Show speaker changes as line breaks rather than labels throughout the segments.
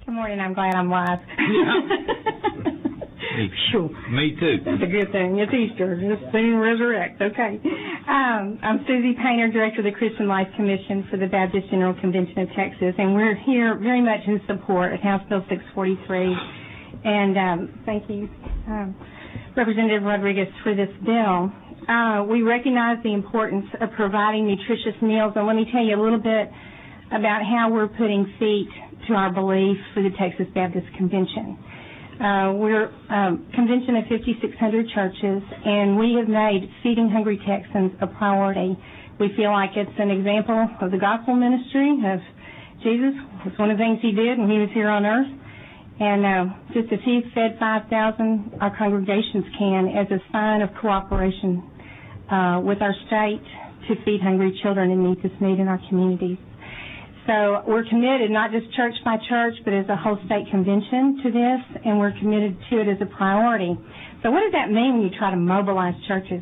Good morning. I'm glad I'm live.
Me too.
That's a good thing. It's Easter. Just soon resurrect. Okay. I'm Suzii Paynter, Director of the Christian Life Commission for the Baptist General Convention of Texas, and we're here very much in support of House Bill 643. And thank you, Representative Rodriguez, for this bill. We recognize the importance of providing nutritious meals, and let me tell you a little bit about how we're putting feet to our belief for the Texas Baptist Convention. We're a convention of 5,600 churches, and we have made feeding hungry Texans a priority. We feel like it's an example of the gospel ministry of Jesus. It's one of the things he did when he was here on earth. And just as he fed 5,000, our congregations can, as a sign of cooperation with our state to feed hungry children and meet this need in our communities. So we're committed, not just church by church, but as a whole state convention to this, and we're committed to it as a priority. So what does that mean when you try to mobilize churches?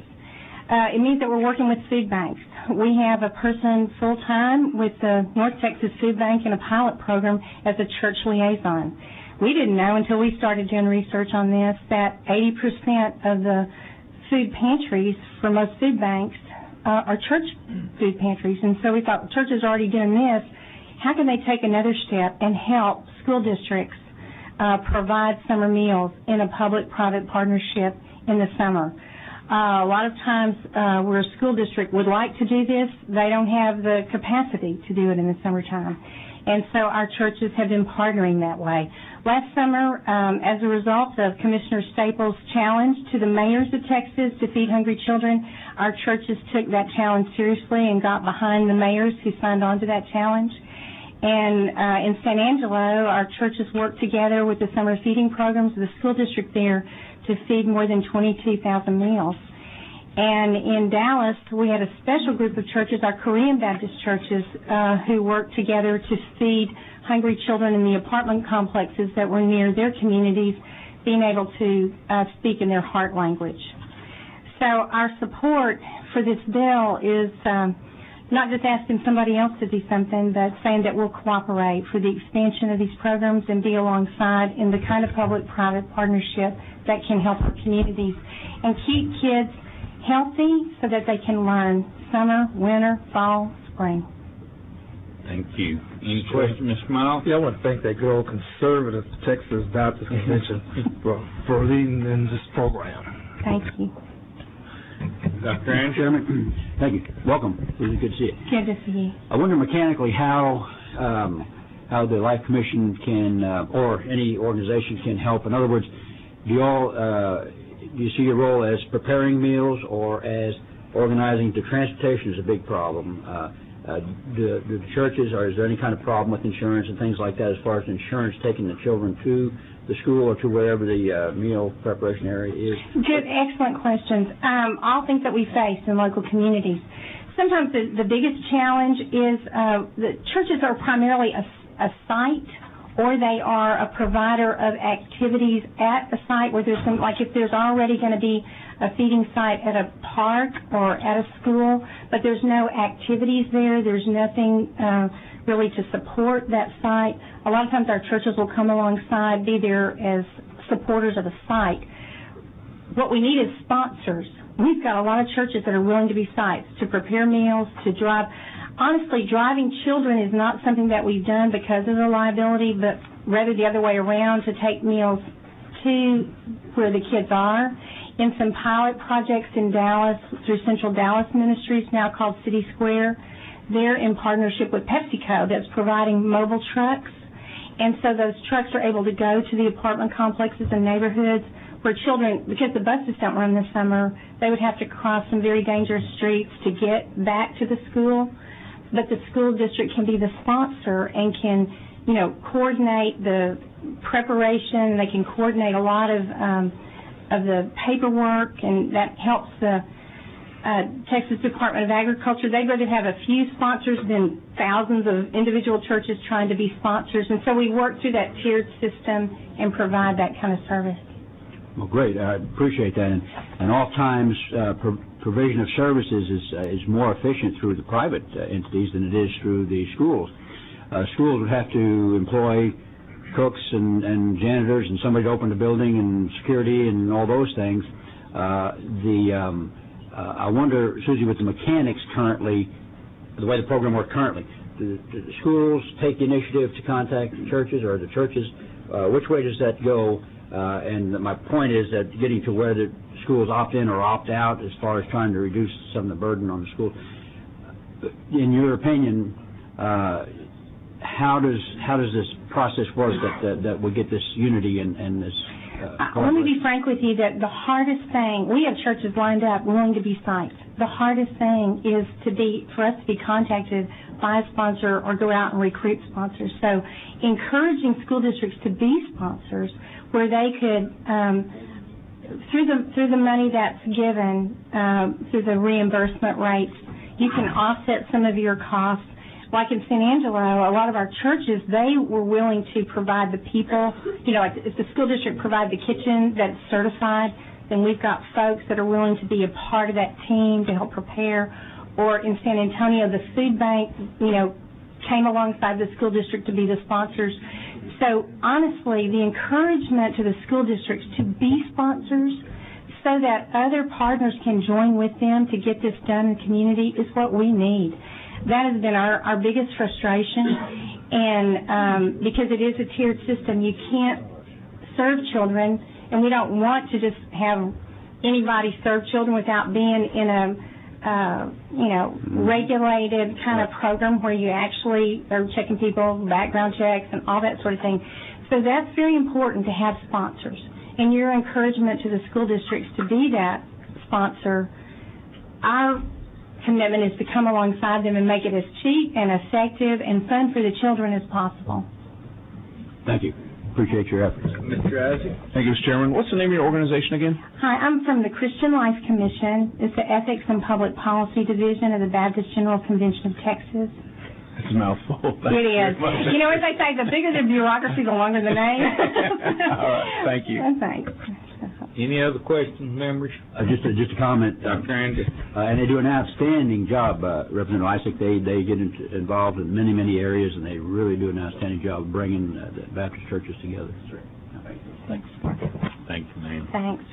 It means that we're working with food banks. We have a person full-time with the North Texas Food Bank in a pilot program as a church liaison. We didn't know until we started doing research on this that 80% of the food pantries for most food banks are church food pantries. And so we thought, churches are already doing this. How can they take another step and help school districts provide summer meals in a public-private partnership in the summer? A lot of times where a school district would like to do this, they don't have the capacity to do it in the summertime. And so our churches have been partnering that way. Last summer, as a result of Commissioner Staples' challenge to the mayors of Texas to feed hungry children, our churches took that challenge seriously and got behind the mayors who signed on to that challenge. And in San Angelo, our churches worked together with the summer feeding programs of the school district there to feed more than 22,000 meals. And in Dallas, we had a special group of churches, our Korean Baptist churches, who worked together to feed hungry children in the apartment complexes that were near their communities, being able to speak in their heart language. So our support for this bill is not just asking somebody else to do something, but saying that we'll cooperate for the expansion of these programs and be alongside in the kind of public-private partnership that can help our communities and keep kids healthy so that they can learn summer, winter, fall, spring.
Thank you. Any questions, Ms. Miles?
Yeah, I want to thank that good old conservative Texas Baptist Convention for leading in this program.
Thank you.
Dr. Andrew?
Chairman, thank you. Welcome. Really good to see you.
Good to see you.
I wonder mechanically how the Life Commission can, or any organization can help. In other words, do you see your role as preparing meals or as organizing? The transportation is a big problem. Do the churches, or is there any kind of problem with insurance and things like that as far as insurance taking the children to the school or to wherever the meal preparation area is?
Good, excellent questions. All things that we face in local communities. Sometimes the biggest challenge is the churches are primarily a site, or they are a provider of activities at a site where there's some, like if there's already going to be a feeding site at a park or at a school, but there's no activities there, there's nothing really to support that site. A lot of times our churches will come alongside, be there as supporters of the site. What we need is sponsors. We've got a lot of churches that are willing to be sites, to prepare meals, to drive. Honestly, driving children is not something that we've done because of the liability, but rather the other way around, to take meals to where the kids are. In some pilot projects in Dallas, through Central Dallas Ministries, now called City Square, they're in partnership with PepsiCo that's providing mobile trucks. And so those trucks are able to go to the apartment complexes and neighborhoods where children, because the buses don't run this summer, they would have to cross some very dangerous streets to get back to the school. But the school district can be the sponsor and can, coordinate the preparation. They can coordinate a lot of the paperwork, and that helps the Texas Department of Agriculture. They'd rather have a few sponsors than thousands of individual churches trying to be sponsors. And so we work through that tiered system and provide that kind of service.
Well, great. I appreciate that. And oftentimes provision of services is more efficient through the private entities than it is through the schools. Schools would have to employ cooks and janitors and somebody to open the building and security and all those things. I wonder, Suzii, with the mechanics currently, the way the program works currently, do the schools take the initiative to contact the churches, or the churches? Which way does that go? And my point is that getting to where the schools opt in or opt out as far as trying to reduce some of the burden on the school. In your opinion, how does this process work that we get this unity and this?
Let me be frank with you that the hardest thing, we have churches lined up willing to be sites. The hardest thing is for us to be contacted by a sponsor or go out and recruit sponsors. So encouraging school districts to be sponsors where they could, through the money that's given, through the reimbursement rates, you can offset some of your costs. Like in San Angelo, a lot of our churches, they were willing to provide the people, like if the school district provide the kitchen that's certified, then we've got folks that are willing to be a part of that team to help prepare. Or in San Antonio, the food bank, came alongside the school district to be the sponsors. So honestly, the encouragement to the school districts to be sponsors so that other partners can join with them to get this done in the community is what we need. That has been our biggest frustration, and because it is a tiered system, you can't serve children, and we don't want to just have anybody serve children without being in a regulated kind of program where you actually are checking people, background checks, and all that sort of thing. So that's very important to have sponsors, and your encouragement to the school districts to be that sponsor. Our commitment is to come alongside them and make it as cheap and effective and fun for the children as possible.
Thank you. Appreciate your efforts.
Mr. Isaac?
Thank you, Mr. Chairman. What's the name of your organization again?
Hi, I'm from the Christian Life Commission. It's the Ethics and Public Policy Division of the Baptist General Convention of Texas.
That's a mouthful.
It is. As they say, the bigger the bureaucracy, the longer the name.
All right. Thank you.
Thanks.
Any other questions, members?
Just a comment.
Dr. Andy?
And they do an outstanding job, Representative Isaac. They get involved in many areas, and they really do an outstanding job of bringing the Baptist churches together.
Thanks.
Thank you, ma'am.
Thanks.